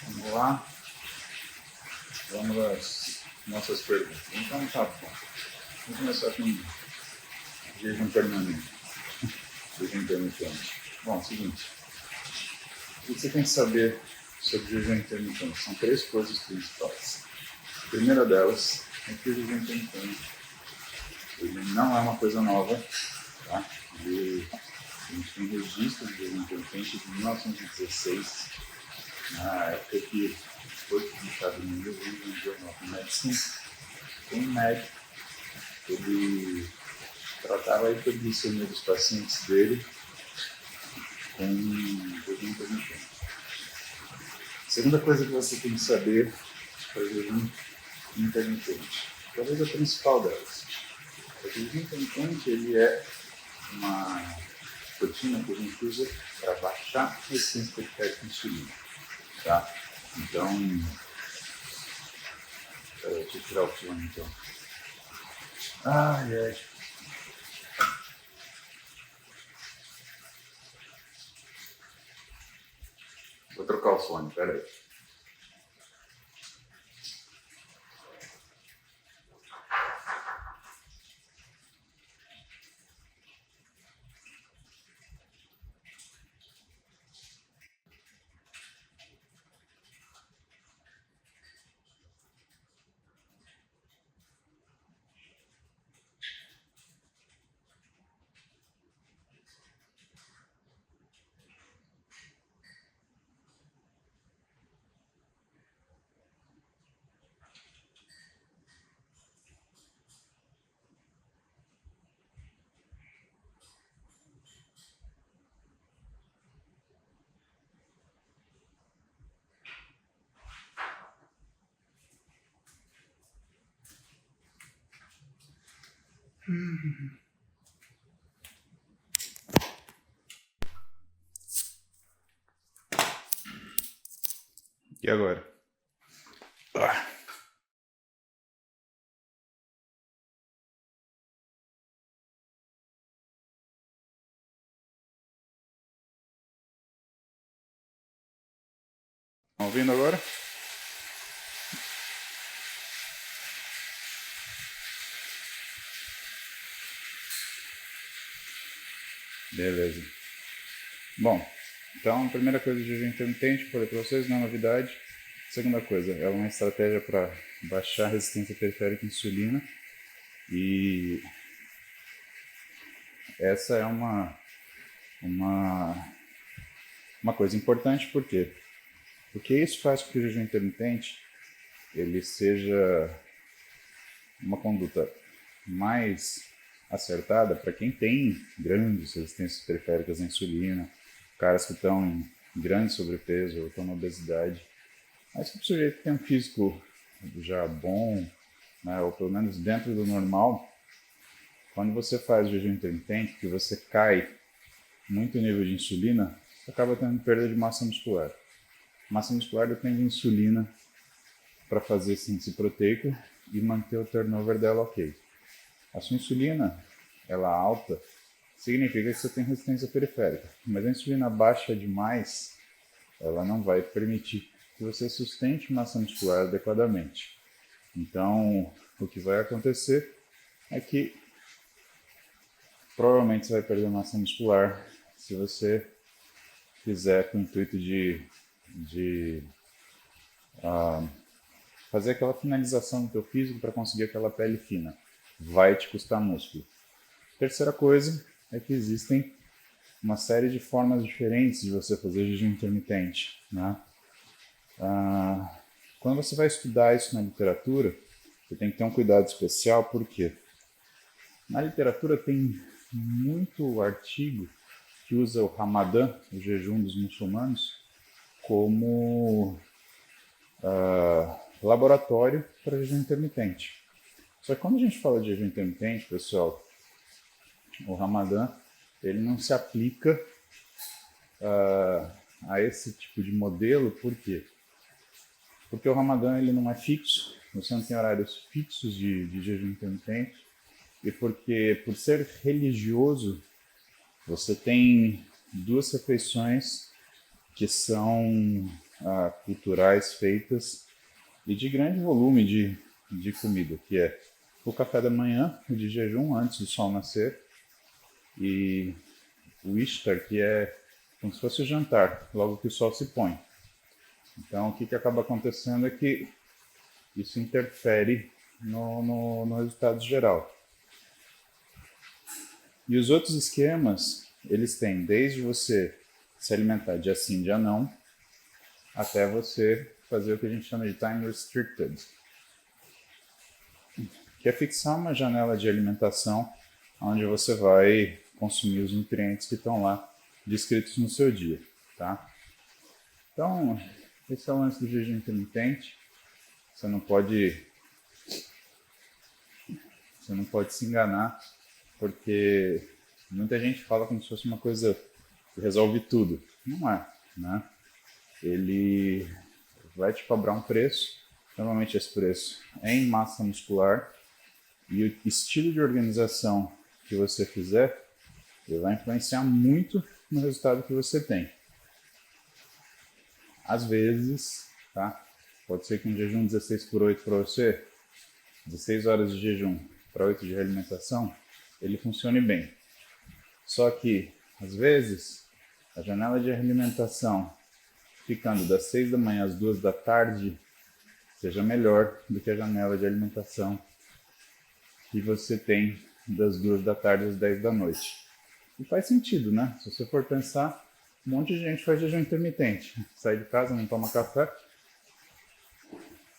Vamos lá. Vamos às nossas perguntas. Então tá bom. Vamos começar com jejum permanente. Jejum intermitente. Bom, seguinte. O que você tem que saber sobre jejum intermitente? São 3 coisas principais. A primeira delas é que o jejum intermitente ele não é uma coisa nova, tá? A gente tem registro de jejum intermitente de 1916, na época que foi publicado no New England Journal of Medicine. Um médico, ele tratava a hiperglicemia dos pacientes dele com jejum intermitente. A segunda coisa que você tem que saber sobre jejum intermitente, talvez a principal delas. O jejum intermitente ele é uma rotina que a gente usa para baixar a resistência periférica à insulina. Tá? Então, deixa eu tirar o fone então. Ai, ai. Vou trocar o fone, peraí. E agora? Estão ouvindo agora? Beleza. Bom, então a primeira coisa de jejum intermitente, falei para vocês, não é novidade. Segunda coisa, é uma estratégia para baixar a resistência periférica à insulina. E essa é uma coisa importante, por quê? Porque isso faz com que o jejum intermitente ele seja uma conduta mais acertada para quem tem grandes resistências periféricas à insulina, caras que estão em grande sobrepeso ou estão na obesidade. Mas se o sujeito tem um físico já bom, né, ou pelo menos dentro do normal, quando você faz jejum intermitente, que você cai muito o nível de insulina, você acaba tendo perda de massa muscular. Massa muscular depende de insulina para fazer síntese proteica e manter o turnover dela ok. A sua insulina, ela alta, significa que você tem resistência periférica, mas a insulina baixa demais, ela não vai permitir que você sustente massa muscular adequadamente. Então, o que vai acontecer é que provavelmente você vai perder massa muscular se você fizer com o intuito de fazer aquela finalização do teu físico para conseguir aquela pele fina. Vai te custar músculo. Terceira coisa é que existem uma série de formas diferentes de você fazer jejum intermitente, né? Quando você vai estudar isso na literatura, você tem que ter um cuidado especial, porque na literatura tem muito artigo que usa o Ramadã, o jejum dos muçulmanos, como laboratório para jejum intermitente. Só que quando a gente fala de jejum intermitente, pessoal, o Ramadã ele não se aplica a esse tipo de modelo, por quê? Porque o Ramadã ele não é fixo, você não tem horários fixos de jejum intermitente, e porque, por ser religioso, você tem 2 refeições que são culturais feitas e de grande volume de comida, que é o café da manhã, o de jejum antes do sol nascer, e o ishtar, que é como se fosse o jantar, logo que o sol se põe. Então, o que acaba acontecendo é que isso interfere no resultado geral. E os outros esquemas, eles têm desde você se alimentar dia sim, dia não, até você fazer o que a gente chama de time restricted, que é fixar uma janela de alimentação onde você vai consumir os nutrientes que estão lá descritos no seu dia, tá? Então, esse é o lance do jejum intermitente. Você não pode se enganar, porque muita gente fala como se fosse uma coisa que resolve tudo. Não é, né? Ele vai te cobrar um preço, normalmente esse preço é em massa muscular, e o estilo de organização que você fizer, ele vai influenciar muito no resultado que você tem. Às vezes, tá? Pode ser que um jejum 16/8 para você, 16 horas de jejum para 8 de realimentação, ele funcione bem. Só que, às vezes, a janela de alimentação ficando das 6 da manhã às 2 da tarde seja melhor do que a janela de alimentação que você tem das 2 da tarde às 10 da noite. E faz sentido, né? Se você for pensar, um monte de gente faz jejum intermitente. Sai de casa, não toma café,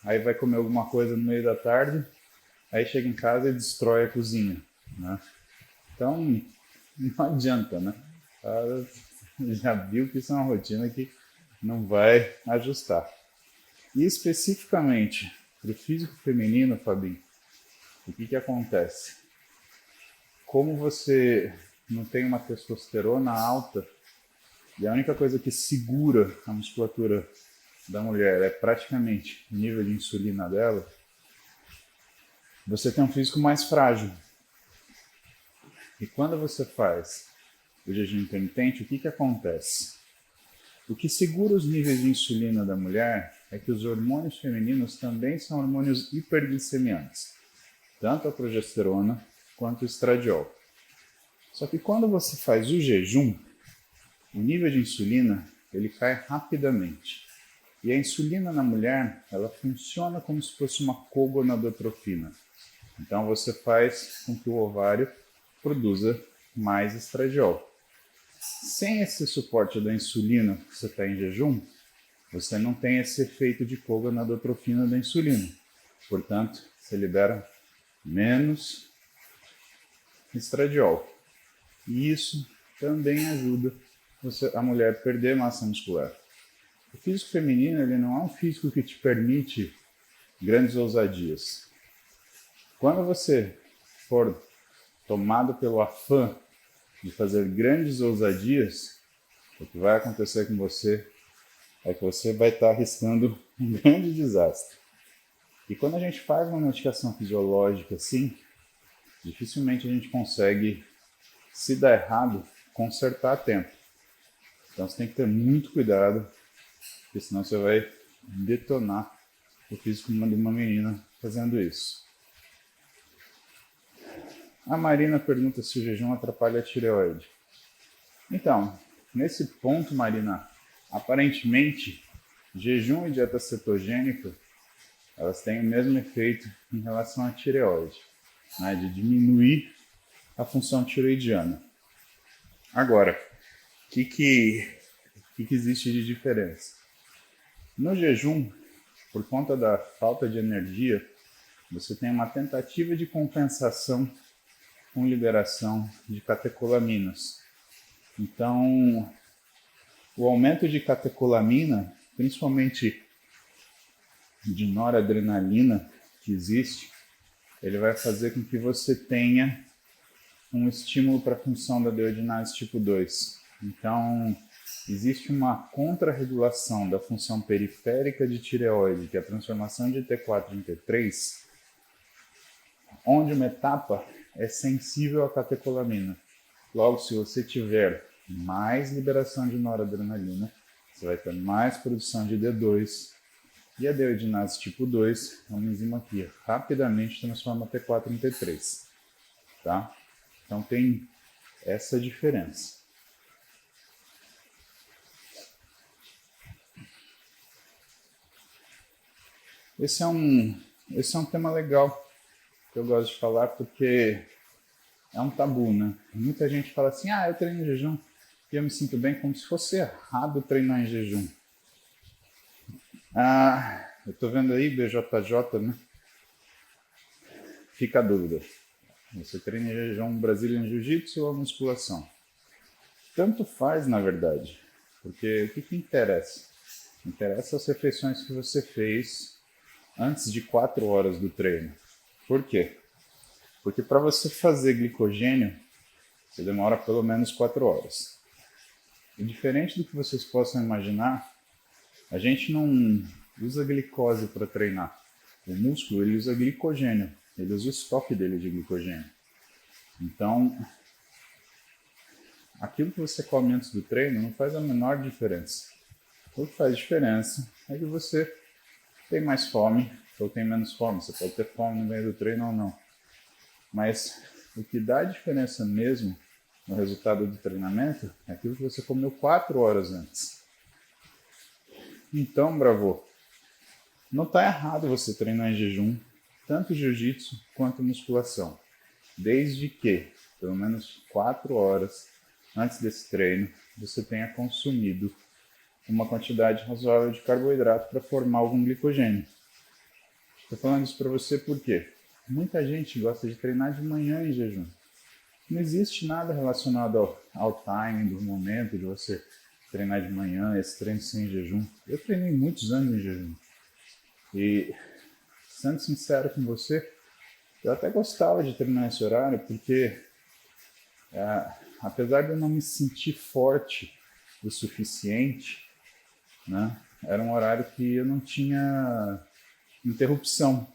aí vai comer alguma coisa no meio da tarde, aí chega em casa e destrói a cozinha, né? Então, não adianta, né? Já viu que isso é uma rotina que não vai ajustar. E especificamente para o físico feminino, Fabinho, o que acontece? Como você não tem uma testosterona alta e a única coisa que segura a musculatura da mulher é praticamente o nível de insulina dela, você tem um físico mais frágil. E quando você faz o jejum intermitente, o que acontece? O que segura os níveis de insulina da mulher é que os hormônios femininos também são hormônios hiperglicemiantes, tanto a progesterona quanto o estradiol. Só que quando você faz o jejum, o nível de insulina ele cai rapidamente. E a insulina na mulher, ela funciona como se fosse uma cogonadotrofina. Então você faz com que o ovário produza mais estradiol. Sem esse suporte da insulina que você está em jejum, você não tem esse efeito de cogonadotrofina da insulina. Portanto, você libera menos estradiol. E isso também ajuda a mulher a perder massa muscular. O físico feminino ele não é um físico que te permite grandes ousadias. Quando você for tomado pelo afã de fazer grandes ousadias, o que vai acontecer com você é que você vai estar arriscando um grande desastre. E quando a gente faz uma modificação fisiológica assim, dificilmente a gente consegue, se der errado, consertar a tempo. Então você tem que ter muito cuidado, porque senão você vai detonar o físico de uma menina fazendo isso. A Marina pergunta se o jejum atrapalha a tireoide. Então, nesse ponto, Marina, aparentemente, jejum e dieta cetogênica, elas têm o mesmo efeito em relação à tireoide, né, de diminuir a função tireoidiana. Agora, o que existe de diferença? No jejum, por conta da falta de energia, você tem uma tentativa de compensação com liberação de catecolaminas. Então, o aumento de catecolamina, principalmente de noradrenalina que existe, ele vai fazer com que você tenha um estímulo para a função da deiodinase tipo 2. Então, existe uma contrarregulação da função periférica de tireoide, que é a transformação de T4 em T3, onde uma etapa é sensível à catecolamina. Logo, se você tiver mais liberação de noradrenalina, você vai ter mais produção de D2. E a deiodinase tipo 2 é uma enzima que rapidamente transforma T4 em T3. Tá? Então tem essa diferença. Esse é um tema legal que eu gosto de falar porque é um tabu, né? Muita gente fala assim, eu treino em jejum e eu me sinto bem, como se fosse errado treinar em jejum. Eu tô vendo aí, BJJ, né? Fica a dúvida. Você treina em jejum Brazilian Jiu-Jitsu ou musculação? Tanto faz, na verdade. Porque o que interessa? Interessa as refeições que você fez antes de 4 horas do treino. Por quê? Porque para você fazer glicogênio, você demora pelo menos 4 horas. E diferente do que vocês possam imaginar, a gente não usa glicose para treinar. O músculo ele usa glicogênio, ele usa o estoque dele de glicogênio. Então, aquilo que você come antes do treino não faz a menor diferença. O que faz diferença é que você tem mais fome ou tem menos fome. Você pode ter fome no meio do treino ou não. Mas o que dá diferença mesmo no resultado do treinamento é aquilo que você comeu 4 horas antes. Então, bravo, não está errado você treinar em jejum, tanto jiu-jitsu quanto musculação. Desde que, pelo menos 4 horas antes desse treino, você tenha consumido uma quantidade razoável de carboidrato para formar algum glicogênio. Estou falando isso para você porque muita gente gosta de treinar de manhã em jejum. Não existe nada relacionado ao timing do momento de você treinar de manhã, esse treino sem jejum. Eu treinei muitos anos em jejum. E, sendo sincero com você, eu até gostava de treinar esse horário porque, apesar de eu não me sentir forte o suficiente, né, era um horário que eu não tinha interrupção.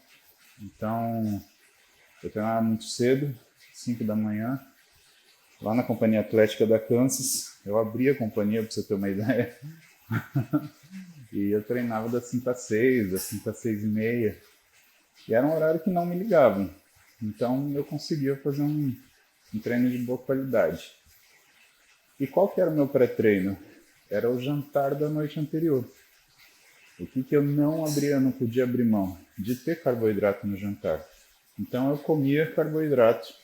Então, eu treinava muito cedo, 5 da manhã, lá na Companhia Atlética da Kansas. Eu abri a companhia, para você ter uma ideia. E eu treinava das 5 às 6, das 5 às 6 e meia. E era um horário que não me ligavam. Então, eu conseguia fazer um treino de boa qualidade. E qual que era o meu pré-treino? Era o jantar da noite anterior. O que eu não podia abrir mão? De ter carboidrato no jantar. Então eu comia carboidrato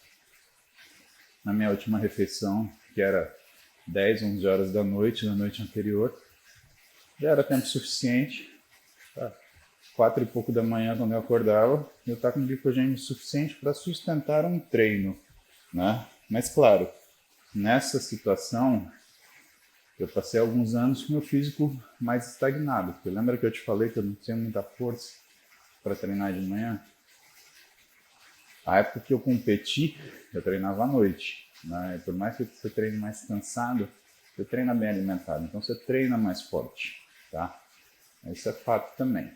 na minha última refeição, que era 10, 11 horas da noite anterior. Já era tempo suficiente. 4 e pouco da manhã, quando eu acordava, eu estava com glicogênio suficiente para sustentar um treino, né? Mas claro, nessa situação, eu passei alguns anos com meu físico mais estagnado. Porque lembra que eu te falei que eu não tinha muita força para treinar de manhã? A época que eu competi, eu treinava à noite. Né? E por mais que você treine mais cansado, você treina bem alimentado. Então você treina mais forte. Tá? Isso é fato também.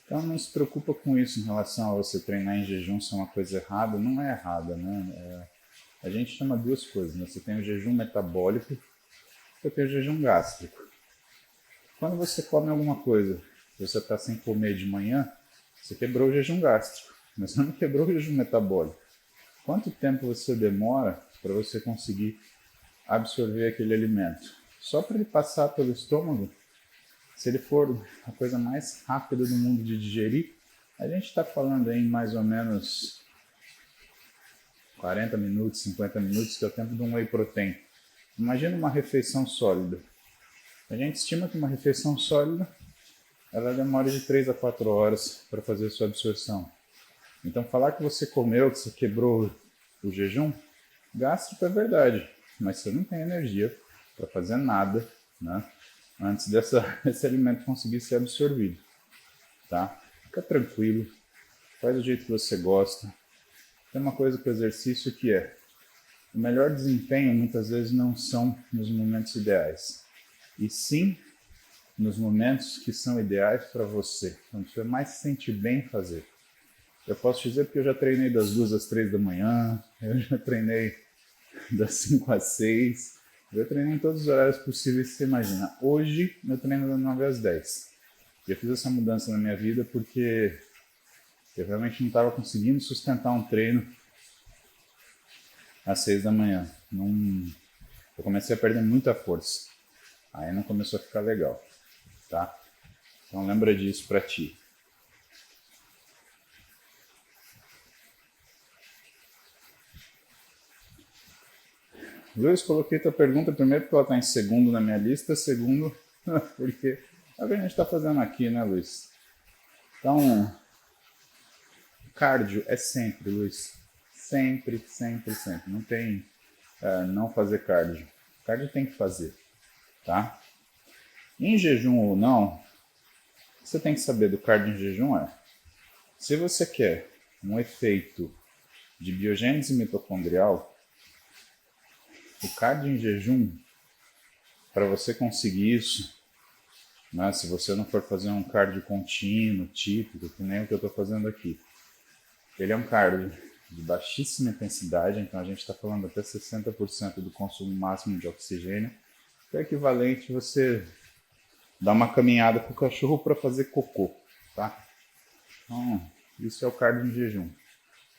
Então não se preocupa com isso em relação a você treinar em jejum ser uma coisa errada. Não é errada, né? A gente chama duas coisas, né? Você tem o jejum metabólico, você tem o jejum gástrico. Quando você come alguma coisa, você está sem comer de manhã, você quebrou o jejum gástrico, mas você não quebrou o jejum metabólico. Quanto tempo você demora para você conseguir absorver aquele alimento? Só para ele passar pelo estômago, se ele for a coisa mais rápida do mundo de digerir, a gente está falando aí em mais ou menos 40 minutos, 50 minutos, que é o tempo de um whey protein. Imagina uma refeição sólida. A gente estima que uma refeição sólida ela demora de 3 a 4 horas para fazer a sua absorção. Então falar que você comeu, que você quebrou o jejum, gástrico é verdade, mas você não tem energia para fazer nada, né? Antes desse alimento conseguir ser absorvido, tá? Fica tranquilo, faz do jeito que você gosta. Tem uma coisa com o exercício que é, o melhor desempenho muitas vezes não são nos momentos ideais, e sim nos momentos que são ideais para você, quando você mais se sente bem fazer. Eu posso dizer porque eu já treinei das 2 às 3 da manhã, eu já treinei das 5 às 6. Eu treino em todos os horários possíveis que você imagina. Hoje, eu treino das 9 às 10. Eu fiz essa mudança na minha vida porque eu realmente não estava conseguindo sustentar um treino às 6 da manhã. Eu comecei a perder muita força. Aí não começou a ficar legal, tá? Então lembra disso pra ti. Luiz, coloquei tua pergunta primeiro porque ela está em segundo na minha lista, segundo porque é o que a gente está fazendo aqui, né, Luiz? Então, cardio é sempre, Luiz. Sempre, sempre, sempre. Não tem não fazer cardio. Cardio tem que fazer, tá? Em jejum ou não, você tem que saber do cardio em jejum se você quer um efeito de biogênese mitocondrial, o cardio em jejum, para você conseguir isso, né, se você não for fazer um cardio contínuo, típico, que nem o que eu estou fazendo aqui, ele é um cardio de baixíssima intensidade, então a gente está falando até 60% do consumo máximo de oxigênio, que é equivalente a você dar uma caminhada com o cachorro para fazer cocô, tá? Então, isso é o cardio em jejum.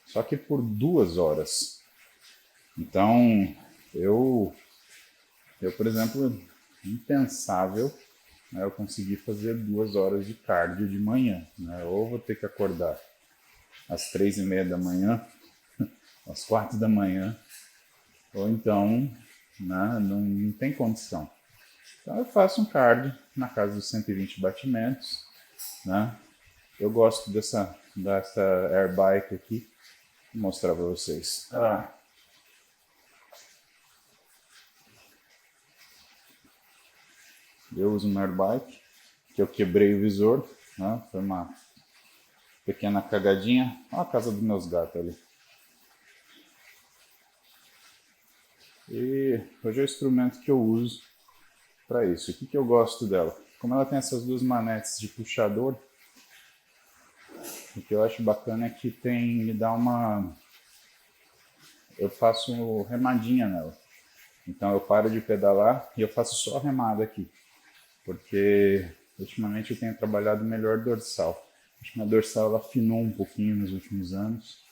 Só que por 2 horas. Então, eu por exemplo, impensável, né, eu conseguir fazer 2 horas de cardio de manhã, né? Ou vou ter que acordar às 3:30 da manhã, às 4 da manhã, ou então, né, não tem condição. Então eu faço um cardio na casa dos 120 batimentos, né? Eu gosto dessa air bike aqui, vou mostrar para vocês. Eu uso uma air bike, que eu quebrei o visor, né? Foi uma pequena cagadinha. Olha a casa dos meus gatos ali. E hoje é o instrumento que eu uso para isso. O que eu gosto dela? Como ela tem essas duas manetes de puxador, o que eu acho bacana é que me dá uma... Eu faço remadinha nela. Então eu paro de pedalar e eu faço só remada aqui. Porque ultimamente eu tenho trabalhado melhor dorsal. Acho que minha dorsal ela afinou um pouquinho nos últimos anos.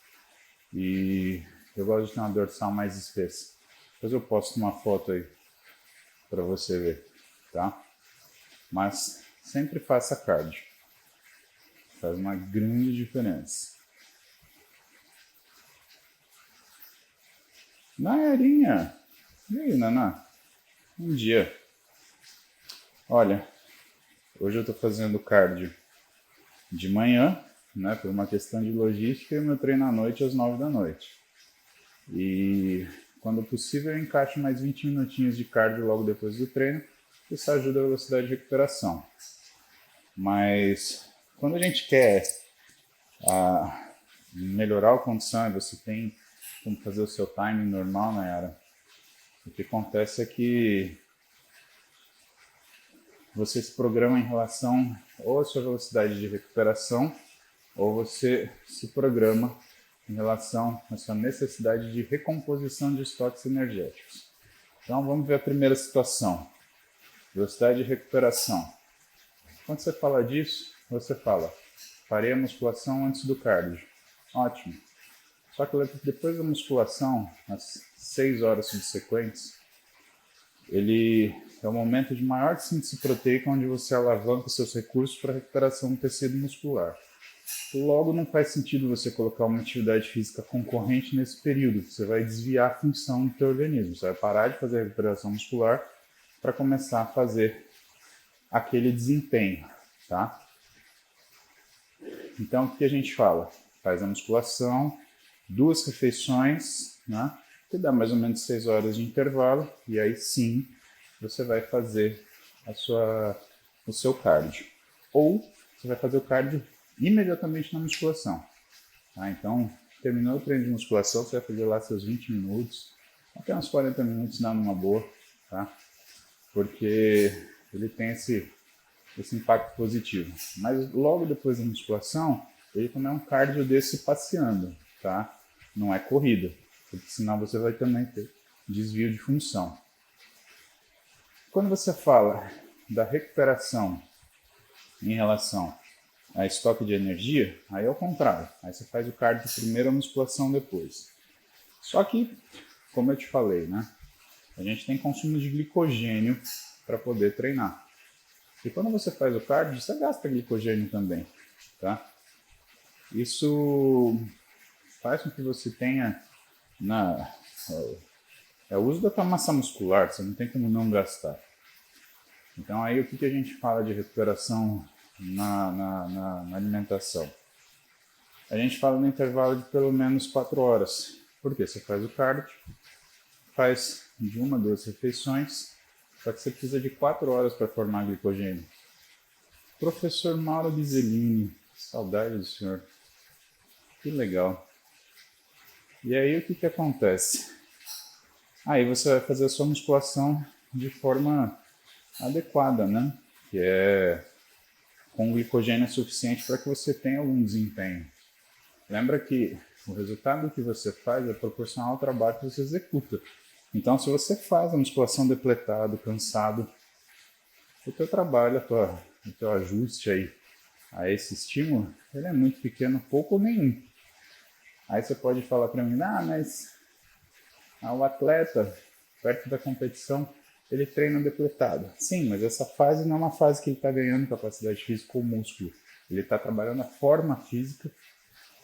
E eu gosto de ter uma dorsal mais espessa. Depois eu posto uma foto aí para você ver, tá? Mas sempre faça cardio. Faz uma grande diferença. Nayerinha! E aí, Naná? Bom dia. Olha, hoje eu estou fazendo cardio de manhã, né, por uma questão de logística, e meu treino à noite às 9 da noite. E quando possível eu encaixo mais 20 minutinhos de cardio logo depois do treino, isso ajuda a velocidade de recuperação. Mas quando a gente quer melhorar a condição e você tem como fazer o seu timing normal, Nayara, o que acontece é que você se programa em relação ou à sua velocidade de recuperação, ou você se programa em relação à sua necessidade de recomposição de estoques energéticos. Então vamos ver a primeira situação, velocidade de recuperação. Quando você fala disso, você fala, farei a musculação antes do cardio. Ótimo. Só que depois da musculação, às 6 horas subsequentes, ele é o momento de maior síntese proteica, onde você alavanca seus recursos para a recuperação do tecido muscular. Logo, não faz sentido você colocar uma atividade física concorrente nesse período. Você vai desviar a função do teu organismo. Você vai parar de fazer a recuperação muscular para começar a fazer aquele desempenho, tá? Então, o que a gente fala? Faz a musculação, 2 refeições, né? Que dá mais ou menos 6 horas de intervalo, e aí sim você vai fazer o seu cardio. Ou você vai fazer o cardio imediatamente na musculação. Tá? Então, terminou o treino de musculação, você vai fazer lá seus 20 minutos, até uns 40 minutos dá numa boa, tá? Porque ele tem esse impacto positivo. Mas logo depois da musculação, ele também é um cardio desse passeando, tá? Não é corrida, porque senão você vai também ter desvio de função. Quando você fala da recuperação em relação a estoque de energia, aí é o contrário. Aí você faz o cardio primeiro, a musculação depois. Só que, como eu te falei, né? A gente tem consumo de glicogênio para poder treinar. E quando você faz o cardio, você gasta glicogênio também, tá? Isso faz com que você tenha o uso da tua massa muscular, você não tem como não gastar. Então aí o que a gente fala de recuperação na alimentação? A gente fala no intervalo de pelo menos 4 horas. Por quê? Você faz o cardio, faz de 1 a 2 refeições, só que você precisa de 4 horas para formar glicogênio. Professor Mauro Biselini, saudade do senhor. Que legal. E aí o que acontece? Aí você vai fazer a sua musculação de forma adequada, né? Que é com glicogênio suficiente para que você tenha algum desempenho. Lembra que o resultado que você faz é proporcional ao trabalho que você executa. Então, se você faz a musculação depletado, cansado, o teu trabalho, o teu ajuste aí a esse estímulo, ele é muito pequeno, pouco ou nenhum. Aí você pode falar para mim, mas o atleta, perto da competição, ele treina depletado. Sim, mas essa fase não é uma fase que ele está ganhando capacidade física ou músculo. Ele está trabalhando a forma física,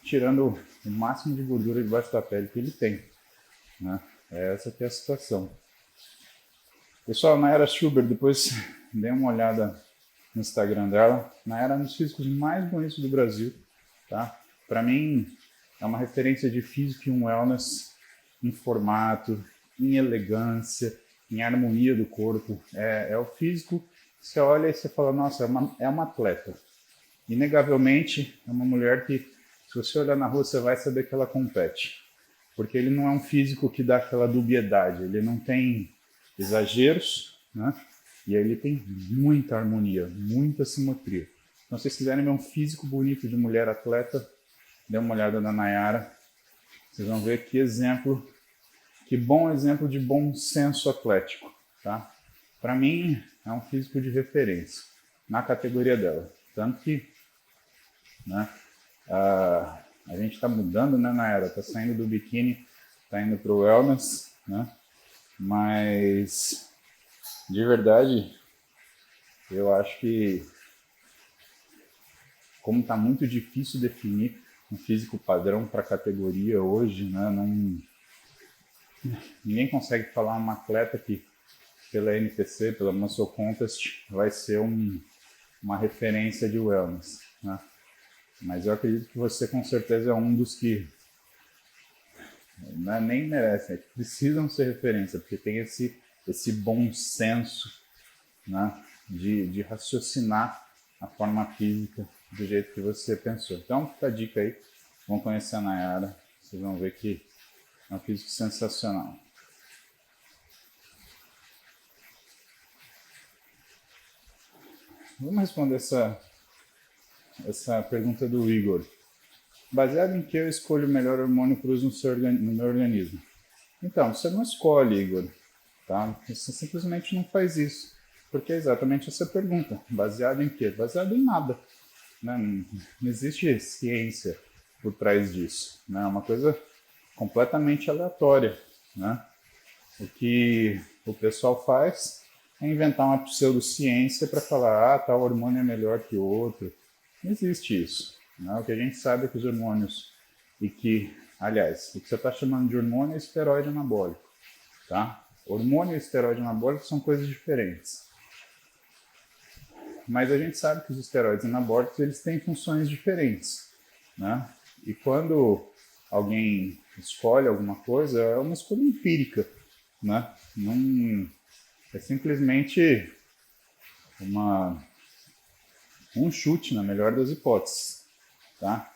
tirando o máximo de gordura debaixo da pele que ele tem, né? Essa que é a situação. Pessoal, Nayara Schubert, depois dê uma olhada no Instagram dela. Nayara é um dos físicos mais bonitos do Brasil, tá? Para mim, é uma referência de físico e um wellness em formato, em elegância, em harmonia do corpo. É o físico que você olha e você fala, nossa, é uma atleta. Inegavelmente, é uma mulher que, se você olhar na rua, você vai saber que ela compete. Porque ele não é um físico que dá aquela dubiedade, ele não tem exageros, né? E ele tem muita harmonia, muita simetria. Então, se vocês quiserem ver um físico bonito de mulher atleta, dê uma olhada na Nayara. Vocês vão ver que bom exemplo de bom senso atlético, tá? Para mim, é um físico de referência na categoria dela. Tanto que, né, a gente está mudando, né, Nayara? Está saindo do biquíni, está indo para o wellness, né? Mas, de verdade, eu acho que, como está muito difícil definir um físico padrão para a categoria hoje, né? Ninguém consegue falar uma atleta que, pela NPC, pela Muscle Contest, vai ser uma referência de wellness, né? Mas eu acredito que você, com certeza, é um dos que nem merecem, precisam ser referência, porque tem esse bom senso, né, de raciocinar a forma física do jeito que você pensou. Então, fica a dica aí, vão conhecer a Nayara, vocês vão ver que é um físico sensacional. Vamos responder essa pergunta do Igor. Baseado em que eu escolho o melhor hormônio para uso no meu organismo? Então, você não escolhe, Igor, tá? Você simplesmente não faz isso. Porque é exatamente essa pergunta. Baseado em quê? Baseado em nada, né? Não existe ciência por trás disso, né? É uma coisa completamente aleatória, né? O que o pessoal faz é inventar uma pseudociência para falar, tal hormônio é melhor que o outro. Não existe isso, né? O que a gente sabe é que os hormônios, aliás, o que você está chamando de hormônio é esteroide anabólico, tá? Hormônio e esteroide anabólico são coisas diferentes. Mas a gente sabe que os esteroides anabólicos, eles têm funções diferentes, né? E quando alguém escolhe alguma coisa, é uma escolha empírica, né? Não é simplesmente um chute, na melhor das hipóteses, tá?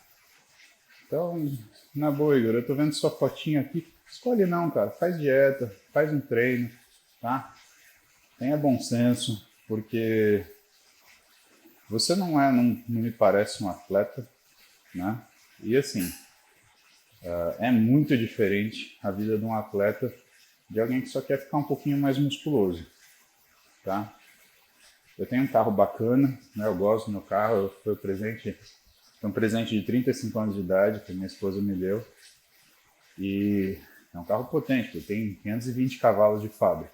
Então, na boa, Igor, eu tô vendo sua fotinha aqui, escolhe não, cara, faz dieta, faz um treino, tá? Tenha bom senso, porque você não me parece um atleta, né? E assim, é muito diferente a vida de um atleta de alguém que só quer ficar um pouquinho mais musculoso, tá? Eu tenho um carro bacana, né? Eu gosto do meu carro, foi um presente de 35 anos de idade que minha esposa me deu. E é um carro potente, tem 520 cavalos de fábrica.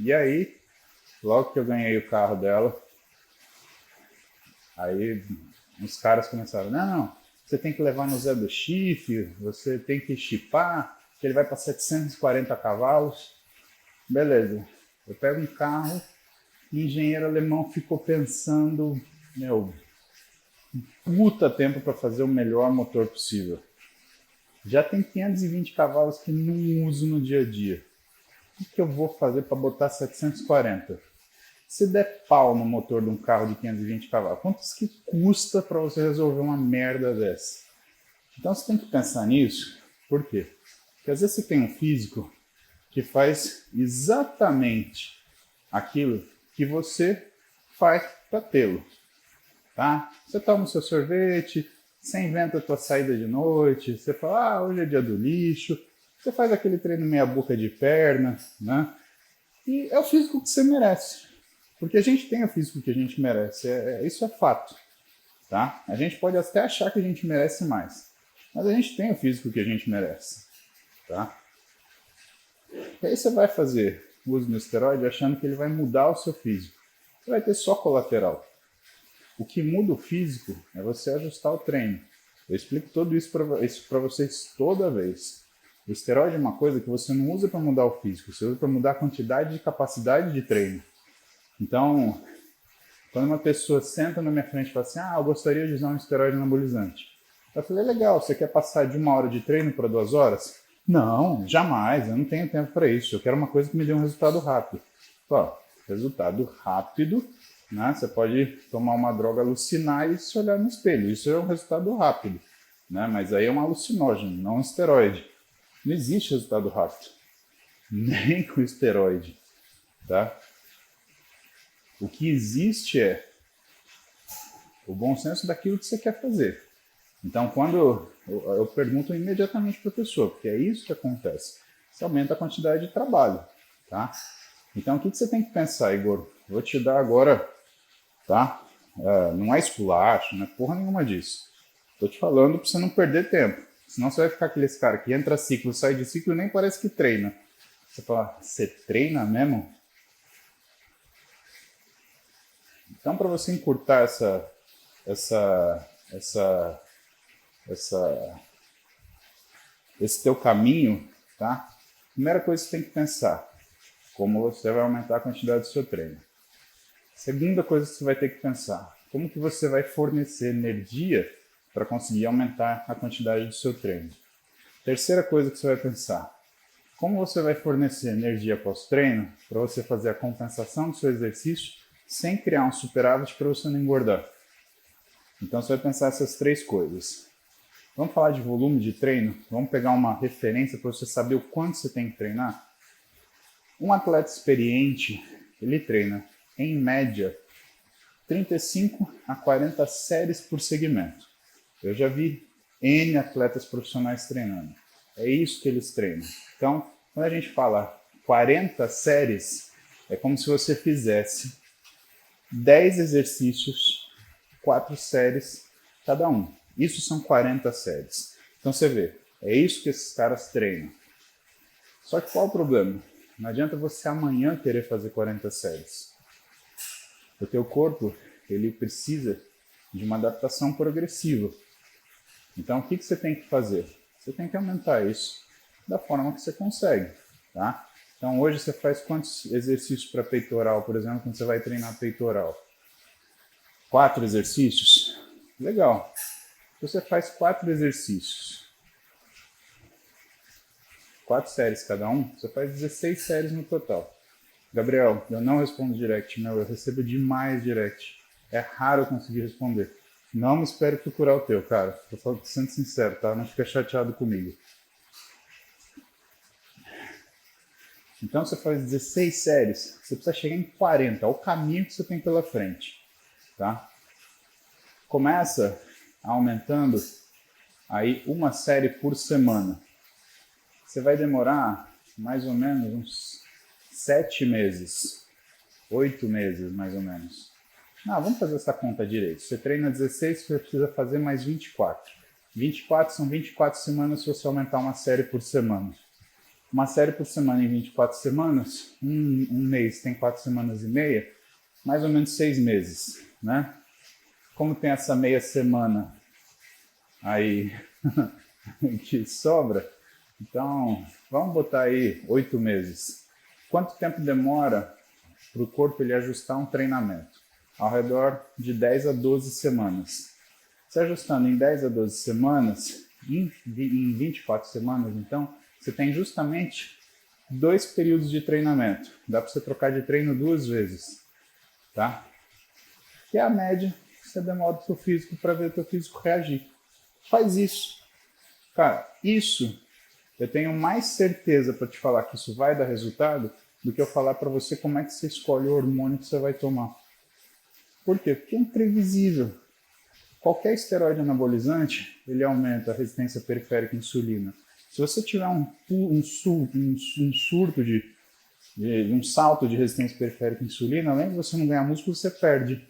E aí, logo que eu ganhei o carro dela, aí uns caras começaram, não, você tem que levar no Zé do Chifre, você tem que chipar, que ele vai para 740 cavalos. Beleza, eu pego um carro, o engenheiro alemão ficou pensando, puta tempo para fazer o melhor motor possível. Já tem 520 cavalos que não uso no dia a dia. O que eu vou fazer para botar 740? Se der pau no motor de um carro de 520 cavalos, quanto que custa para você resolver uma merda dessa? Então você tem que pensar nisso. Por quê? Porque às vezes você tem um físico que faz exatamente aquilo que você faz para tê-lo. Tá? Você toma o seu sorvete, você inventa a tua saída de noite, você fala, hoje é dia do lixo, você faz aquele treino meia boca de perna, né? E é o físico que você merece. Porque a gente tem o físico que a gente merece, isso é fato. Tá? A gente pode até achar que a gente merece mais, mas a gente tem o físico que a gente merece. Tá? E aí você vai fazer uso do esteroide achando que ele vai mudar o seu físico. Você vai ter só colateral. O que muda o físico é você ajustar o treino. Eu explico tudo isso para vocês toda vez. O esteroide é uma coisa que você não usa para mudar o físico, você usa para mudar a quantidade de capacidade de treino. Então, quando uma pessoa senta na minha frente e fala assim, eu gostaria de usar um esteroide anabolizante. Eu falei, legal, você quer passar de 1 hora de treino para 2 horas? Não, jamais, eu não tenho tempo para isso. Eu quero uma coisa que me dê um resultado rápido. Resultado rápido, né? Você pode tomar uma droga, alucinar e se olhar no espelho. Isso é um resultado rápido, né? Mas aí é um alucinógeno, não um esteroide. Não existe resultado rápido, nem com esteroide, tá? O que existe é o bom senso daquilo que você quer fazer. Então, quando eu pergunto imediatamente para a pessoa, porque é isso que acontece. Você aumenta a quantidade de trabalho, tá? Então, o que você tem que pensar, Igor? Vou te dar agora, tá? Não é esculacho, não é porra nenhuma disso. Tô te falando para você não perder tempo. Senão você vai ficar aqueles cara que entra ciclo, sai de ciclo e nem parece que treina. Você fala, você treina mesmo? Então, para você encurtar esse teu caminho, tá? Primeira coisa que você tem que pensar, como você vai aumentar a quantidade do seu treino. Segunda coisa que você vai ter que pensar, como que você vai fornecer energia para conseguir aumentar a quantidade do seu treino. Terceira coisa que você vai pensar, como você vai fornecer energia pós-treino para você fazer a compensação do seu exercício sem criar um superávit para você não engordar. Então você vai pensar essas 3 coisas. Vamos falar de volume de treino? Vamos pegar uma referência para você saber o quanto você tem que treinar? Um atleta experiente, ele treina, em média, 35 a 40 séries por segmento. Eu já vi N atletas profissionais treinando. É isso que eles treinam. Então, quando a gente fala 40 séries, é como se você fizesse 10 exercícios, 4 séries cada um. Isso são 40 séries. Então você vê, é isso que esses caras treinam. Só que qual o problema? Não adianta você amanhã querer fazer 40 séries. O teu corpo, ele precisa de uma adaptação progressiva. Então o que você tem que fazer? Você tem que aumentar isso da forma que você consegue, tá? Então hoje você faz quantos exercícios para peitoral, por exemplo, quando você vai treinar peitoral? 4 exercícios? Legal. Você faz 4 exercícios, 4 séries cada um, você faz 16 séries no total. Gabriel, eu não respondo direct, eu recebo demais direct. É raro eu conseguir responder. Não me espere procurar o teu, cara. Tô sendo sincero, tá? Não fica chateado comigo. Então você faz 16 séries, você precisa chegar em 40, é o caminho que você tem pela frente, tá? Começa aumentando aí 1 série por semana. Você vai demorar mais ou menos uns 7 meses, 8 meses mais ou menos. Vamos fazer essa conta direito. Você treina 16, você precisa fazer mais 24. 24 são 24 semanas se você aumentar uma série por semana. Uma série por semana em 24 semanas, um mês tem 4 semanas e meia, mais ou menos 6 meses, né? Como tem essa meia semana aí que sobra, então vamos botar aí 8 meses. Quanto tempo demora para o corpo ele ajustar um treinamento? Ao redor de 10 a 12 semanas. Se ajustando em 10 a 12 semanas, em 24 semanas, então, você tem justamente 2 períodos de treinamento. Dá para você trocar de treino 2 vezes, tá? Que é a média que você demora para o físico para ver o teu físico reagir. Faz isso. Cara, isso eu tenho mais certeza para te falar que isso vai dar resultado do que eu falar para você como é que você escolhe o hormônio que você vai tomar. Por quê? Porque é imprevisível. Qualquer esteroide anabolizante, ele aumenta a resistência periférica à insulina. Se você tiver um surto um salto de resistência periférica à insulina, além de você não ganhar músculo, você perde.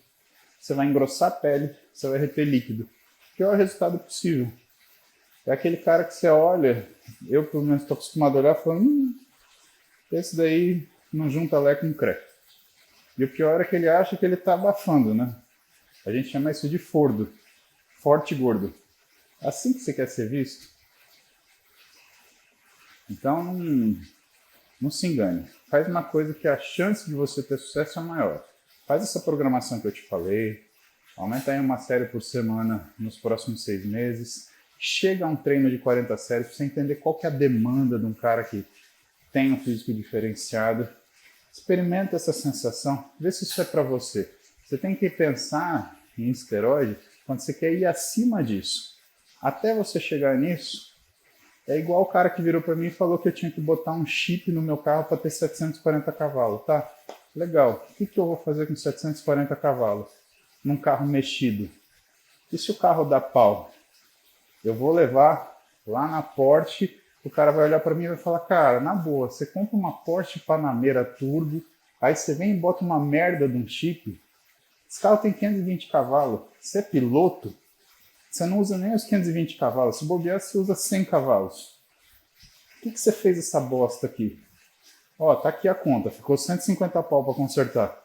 Você vai engrossar a pele, você vai reter líquido. O pior resultado possível. É aquele cara que você olha, eu pelo menos estou acostumado a olhar falando, esse daí não junta Lé com Cré. E o pior é que ele acha que ele está abafando, né? A gente chama isso de fordo, forte e gordo. Assim que você quer ser visto. Então, não se engane. Faz uma coisa que a chance de você ter sucesso é maior. Faz essa programação que eu te falei. Aumenta aí uma série por semana nos próximos 6 meses. Chega a um treino de 40 séries para você entender qual que é a demanda de um cara que tem um físico diferenciado. Experimenta essa sensação, vê se isso é para você. Você tem que pensar em esteroide quando você quer ir acima disso. Até você chegar nisso, é igual o cara que virou para mim e falou que eu tinha que botar um chip no meu carro para ter 740 cavalos, tá? Legal, o que eu vou fazer com 740 cavalos num carro mexido? E se o carro dá pau? Eu vou levar lá na Porsche. O cara vai olhar para mim e vai falar, cara, na boa, você compra uma Porsche Panamera Turbo, aí você vem e bota uma merda de um chip, esse carro tem 520 cavalos, você é piloto, você não usa nem os 520 cavalos, se bobear você usa 100 cavalos. O que você fez essa bosta aqui? Ó, tá aqui a conta, ficou 150 pau para consertar.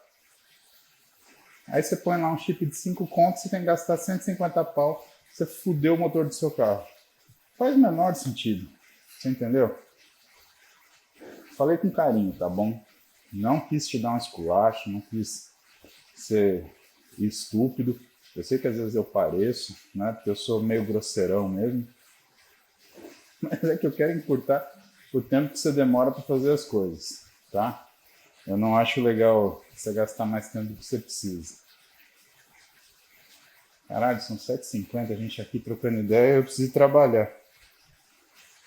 Aí você põe lá um chip de 5 contos, você tem que gastar 150 pau, você fudeu o motor do seu carro. Faz o menor sentido. Você entendeu? Falei com carinho, tá bom? Não quis te dar um esculacho, não quis ser estúpido. Eu sei que às vezes eu pareço, né? Porque eu sou meio grosseirão mesmo. Mas é que eu quero encurtar o tempo que você demora para fazer as coisas, tá? Eu não acho legal você gastar mais tempo do que você precisa. Caralho, são 7h50, a gente aqui trocando ideia, eu preciso trabalhar.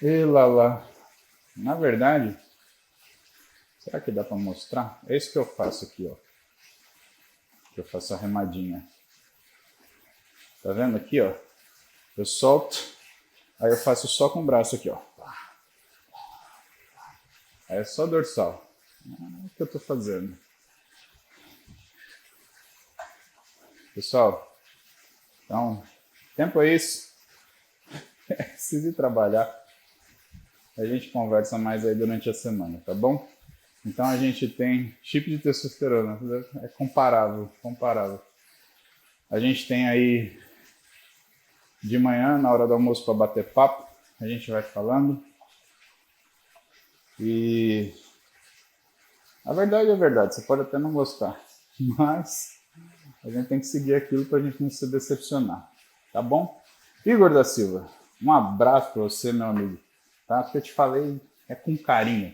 E lá. Na verdade, será que dá para mostrar? É isso que eu faço aqui, ó. Que eu faço a remadinha. Tá vendo aqui, ó? Eu solto, aí eu faço só com o braço aqui, ó. Aí é só dorsal. O que eu tô fazendo? Pessoal, então, tempo é isso. Preciso ir trabalhar. A gente conversa mais aí durante a semana, tá bom? Então a gente tem chip de testosterona, é comparável. A gente tem aí de manhã, na hora do almoço para bater papo, a gente vai falando. E a verdade é verdade, você pode até não gostar, mas a gente tem que seguir aquilo para a gente não se decepcionar, tá bom? Igor da Silva, um abraço para você, meu amigo. Tá? O que eu te falei é com carinho,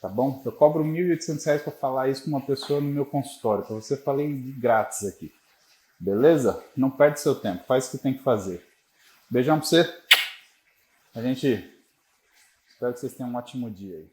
tá bom? Eu cobro R$ 1.800 para falar isso com uma pessoa no meu consultório, para você falei de grátis aqui, beleza? Não perde seu tempo, faz o que tem que fazer. Beijão para você, espero que vocês tenham um ótimo dia aí.